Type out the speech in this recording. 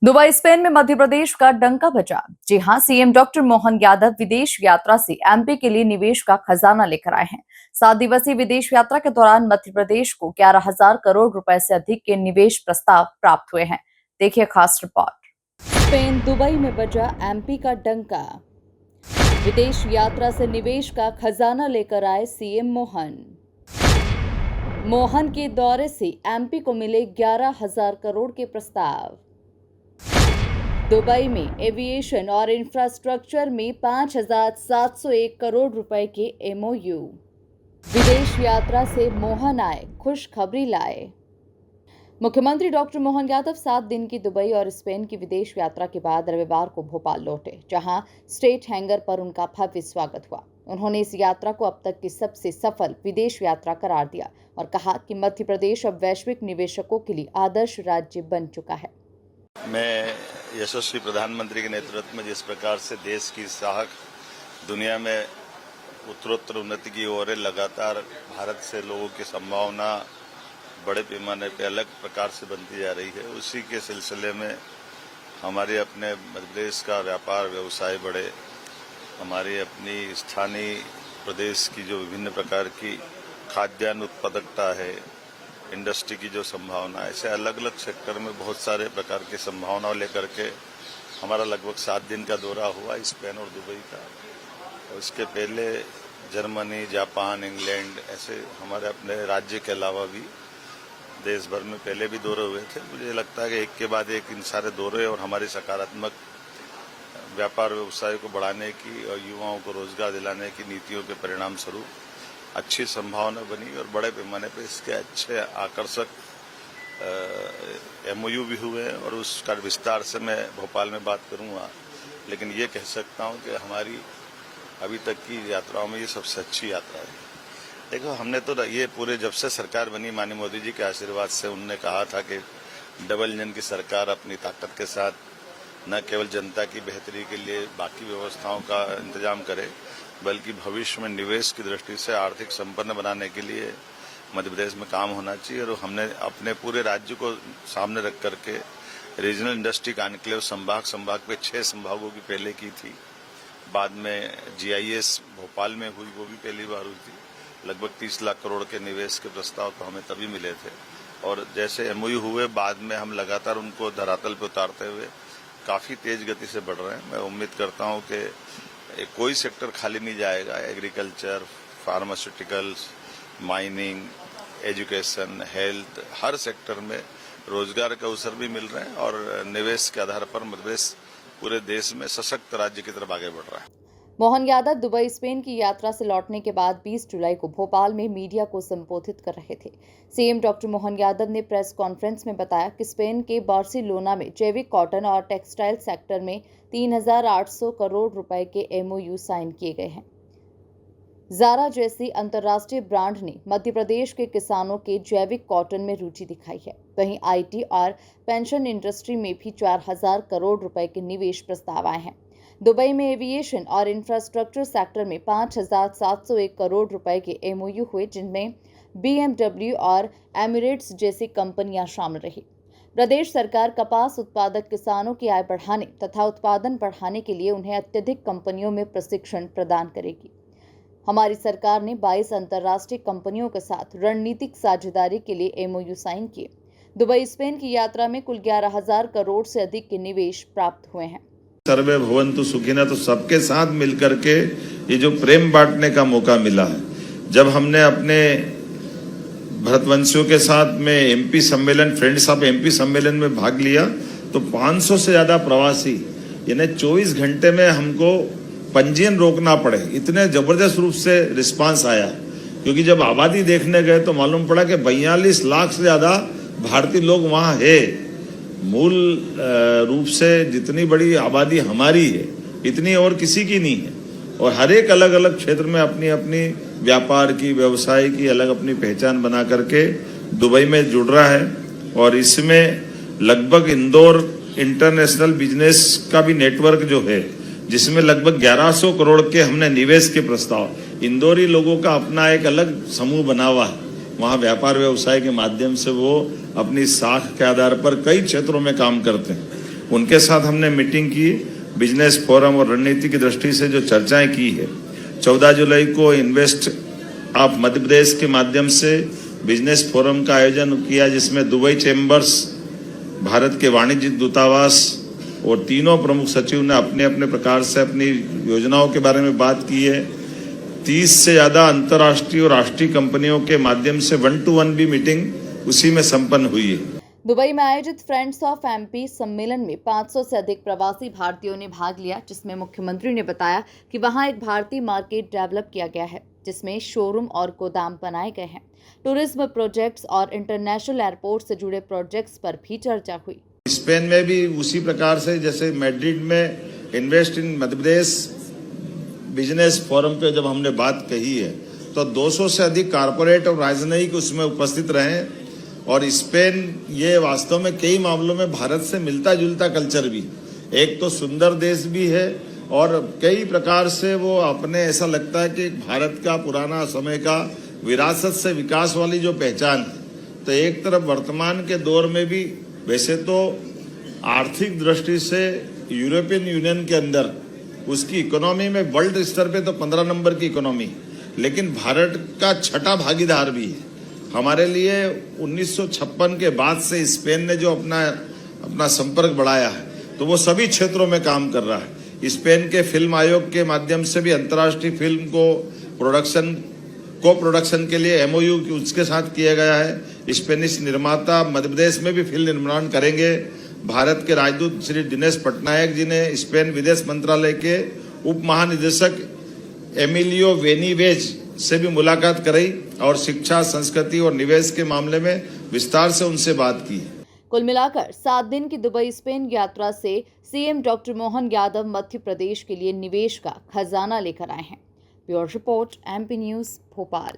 Dubai Spain में मध्य प्रदेश का डंका बजा। जी हां, सीएम डॉक्टर मोहन यादव विदेश यात्रा से एमपी के लिए निवेश का खजाना लेकर आए हैं। 7 दिवसीय विदेश यात्रा के दौरान मध्य प्रदेश को 11,000 करोड़ रुपए से अधिक के निवेश प्रस्ताव प्राप्त हुए हैं। देखिए खास रिपोर्ट। स्पेन दुबई में बजा एमपी का डंका। विदेश यात्रा से निवेश का खजाना लेकर आए सीएम मोहन के दौरे से एमपी को मिले 11,000 करोड़ के प्रस्ताव। दुबई में एविएशन और इंफ्रास्ट्रक्चर में 5,701 करोड़ रुपए के एमओयू। विदेश यात्रा से मोहन आए, खुशखबरी लाए। मुख्यमंत्री डॉक्टर मोहन यादव 7 दिन की दुबई और स्पेन की विदेश यात्रा के बाद रविवार को भोपाल लौटे, जहां स्टेट हैंगर पर उनका भव्य स्वागत हुआ। उन्होंने इस यात्रा को अब तक की सबसे सफल विदेश यात्रा करार दिया और कहा कि मध्य प्रदेश अब वैश्विक निवेशकों के लिए आदर्श राज्य बन चुका है। मैं यशस्वी प्रधानमंत्री के नेतृत्व में जिस प्रकार से देश की साख दुनिया में उत्तरोत्तर उन्नति की ओर है, लगातार भारत से लोगों की संभावना बड़े पैमाने पे अलग प्रकार से बनती जा रही है, उसी के सिलसिले में हमारे अपने मध्य प्रदेश का व्यापार व्यवसाय बढ़े, हमारी अपनी स्थानीय प्रदेश की जो विभिन्न प्रकार की खाद्यान्न उत्पादकता है, इंडस्ट्री की जो संभावना है, ऐसे अलग अलग सेक्टर में बहुत सारे प्रकार की संभावनाओं लेकर के हमारा लगभग 7 दिन का दौरा हुआ स्पेन और दुबई का। और इसके पहले जर्मनी, जापान, इंग्लैंड, ऐसे हमारे अपने राज्य के अलावा भी देश भर में पहले भी दौरे हुए थे। मुझे लगता है कि एक के बाद एक इन सारे दौरे और हमारी सकारात्मक व्यापार व्यवसाय को बढ़ाने की और युवाओं को रोजगार दिलाने की नीतियों के परिणाम स्वरूप अच्छी संभावना बनी और बड़े पैमाने पर इसके अच्छे आकर्षक एमओयू भी हुए हैं और उसका विस्तार से मैं भोपाल में बात करूंगा। लेकिन ये कह सकता हूं कि हमारी अभी तक की यात्राओं में ये सबसे अच्छी यात्रा है। देखो, हमने तो ये पूरे जब से सरकार बनी माननीय मोदी जी के आशीर्वाद से उन्होंने कहा था कि डबल इंजन की सरकार अपनी ताकत के साथ न केवल जनता की बेहतरी के लिए बाकी व्यवस्थाओं का इंतजाम करे, बल्कि भविष्य में निवेश की दृष्टि से आर्थिक संपन्न बनाने के लिए मध्य प्रदेश में काम होना चाहिए। और हमने अपने पूरे राज्य को सामने रख करके रीजनल इंडस्ट्री कॉन्क्लेव संभाग पे 6 संभागों की पहले की थी, बाद में जीआईएस भोपाल में हुई, वो भी पहली बार हुई थी। लगभग 30 लाख करोड़ के निवेश के प्रस्ताव तो हमें तभी मिले थे और जैसे एमओयू हुए बाद में हम लगातार उनको धरातल पर उतारते हुए काफी तेज गति से बढ़ रहे हैं। मैं उम्मीद करता हूं कि कोई सेक्टर खाली नहीं जाएगा। Agriculture, pharmaceuticals, mining, education, health, हर सेक्टर में रोजगार के अवसर भी मिल रहे हैं और निवेश के आधार पर मध्य प्रदेश पूरे देश में सशक्त राज्य की तरफ आगे बढ़ रहा है। मोहन यादव दुबई स्पेन की यात्रा से लौटने के बाद 20 जुलाई को भोपाल में मीडिया को संबोधित कर रहे थे। सीएम डॉक्टर मोहन यादव ने प्रेस कॉन्फ्रेंस में बताया कि स्पेन के बार्सिलोना में जैविक कॉटन और टेक्सटाइल सेक्टर में 3,800 करोड़ रुपए के एमओयू साइन किए गए हैं। ज़ारा जैसी अंतर्राष्ट्रीय ब्रांड ने मध्य प्रदेश के किसानों के जैविक कॉटन में रुचि दिखाई है। वहीं आईटी और पेंशन इंडस्ट्री में भी 4,000 करोड़ रुपए के निवेश प्रस्ताव आए हैं। दुबई में एविएशन और इंफ्रास्ट्रक्चर सेक्टर में 5,701 करोड़ रुपए के एमओयू हुए, जिनमें BMW और एमिरेट्स जैसी कंपनियां शामिल रही। प्रदेश सरकार कपास उत्पादक किसानों की आय बढ़ाने तथा उत्पादन बढ़ाने के लिए उन्हें अत्यधिक कंपनियों में प्रशिक्षण प्रदान करेगी। हमारी सरकार ने 22 अंतर्राष्ट्रीय कंपनियों के साथ रणनीतिक साझेदारी के लिए एमओयू साइन किए। दुबई स्पेन की यात्रा में कुल 11,000 करोड़ से अधिक के निवेश प्राप्त हुए हैं। सर्वे भवन्तु सुखिनः, तो सबके साथ मिलकर के ये जो प्रेम बांटने का मौका मिला है, जब हमने अपने भरतवंशियों के साथ में एमपी सम्मेलन, फ्रेंड्स ऑफ एमपी सम्मेलन में भाग लिया, तो 500 से ज्यादा प्रवासी, यानी 24 घंटे में हमको पंजीयन रोकना पड़े, इतने जबरदस्त रूप से रिस्पांस आया। क्योंकि जब आबादी देखने गए तो मालूम पड़ा कि 42 लाख से ज्यादा भारतीय लोग वहां है। मूल रूप से जितनी बड़ी आबादी हमारी है, इतनी और किसी की नहीं है। और हर एक अलग अलग क्षेत्र में अपनी अपनी व्यापार की, व्यवसाय की अलग अपनी पहचान बना करके दुबई में जुड़ रहा है। और इसमें लगभग इंदौर इंटरनेशनल बिजनेस का भी नेटवर्क जो है, जिसमें लगभग 1100 करोड़ के हमने निवेश के प्रस्ताव, इंदौरी लोगों का अपना एक अलग समूह बना हुआ है। वहाँ व्यापार व्यवसाय के माध्यम से वो अपनी साख के आधार पर कई क्षेत्रों में काम करते हैं। उनके साथ हमने मीटिंग की, बिजनेस फोरम और रणनीति की दृष्टि से जो चर्चाएं की है। 14 जुलाई को इन्वेस्ट ऑफ मध्य प्रदेश के माध्यम से बिजनेस फोरम का आयोजन किया, जिसमें दुबई चैम्बर्स, भारत के वाणिज्यिक दूतावास और तीनों प्रमुख सचिव ने अपने अपने प्रकार से अपनी योजनाओं के बारे में बात की है। 30 से ज़्यादा अंतर्राष्ट्रीय और राष्ट्रीय कंपनियों के माध्यम से 1-to-1 भी मीटिंग उसी में संपन्न हुई है। दुबई में आयोजित फ्रेंड्स ऑफ एमपी सम्मेलन में 500 से अधिक प्रवासी भारतीयों ने भाग लिया, जिसमें मुख्यमंत्री ने बताया कि वहां एक भारतीय मार्केट डेवलप किया गया है, जिसमें शोरूम और गोदाम बनाए गए हैं। टूरिज्म प्रोजेक्ट्स और इंटरनेशनल एयरपोर्ट से जुड़े प्रोजेक्ट्स पर भी चर्चा हुई। स्पेन में भी उसी प्रकार से, जैसे मैड्रिड में invest in Madhya Pradesh business forum पे जब हमने बात कही है, तो 200 से अधिक कारपोरेट और राजनयिक उसमें उपस्थित रहे। और स्पेन ये वास्तव में कई मामलों में भारत से मिलता जुलता कल्चर भी, एक तो सुंदर देश भी है और कई प्रकार से वो अपने, ऐसा लगता है कि भारत का पुराना समय का विरासत से विकास वाली जो पहचान है। तो एक तरफ वर्तमान के दौर में भी वैसे तो आर्थिक दृष्टि से यूरोपियन यूनियन के अंदर उसकी इकोनॉमी में वर्ल्ड स्तर पे तो 15 नंबर की इकोनॉमी, लेकिन भारत का छठा भागीदार भी है। हमारे लिए 1956 के बाद से स्पेन ने जो अपना संपर्क बढ़ाया है, तो वो सभी क्षेत्रों में काम कर रहा है। स्पेन के फिल्म आयोग के माध्यम से भी अंतर्राष्ट्रीय फिल्म को प्रोडक्शन के लिए MOU उसके साथ किया गया है। स्पेनिश निर्माता मध्य प्रदेश में भी फिल्म निर्माण करेंगे। भारत के राजदूत श्री दिनेश पटनायक जी ने स्पेन विदेश मंत्रालय के उप महानिदेशक एमिलियो वेनीवेज से भी मुलाकात कराई और शिक्षा, संस्कृति और निवेश के मामले में विस्तार से उनसे बात की। कुल मिलाकर 7 दिन की दुबई स्पेन यात्रा से सीएम डॉक्टर मोहन यादव मध्य प्रदेश के लिए निवेश का खजाना लेकर आए हैं। Bureau report, MP news, Bhopal.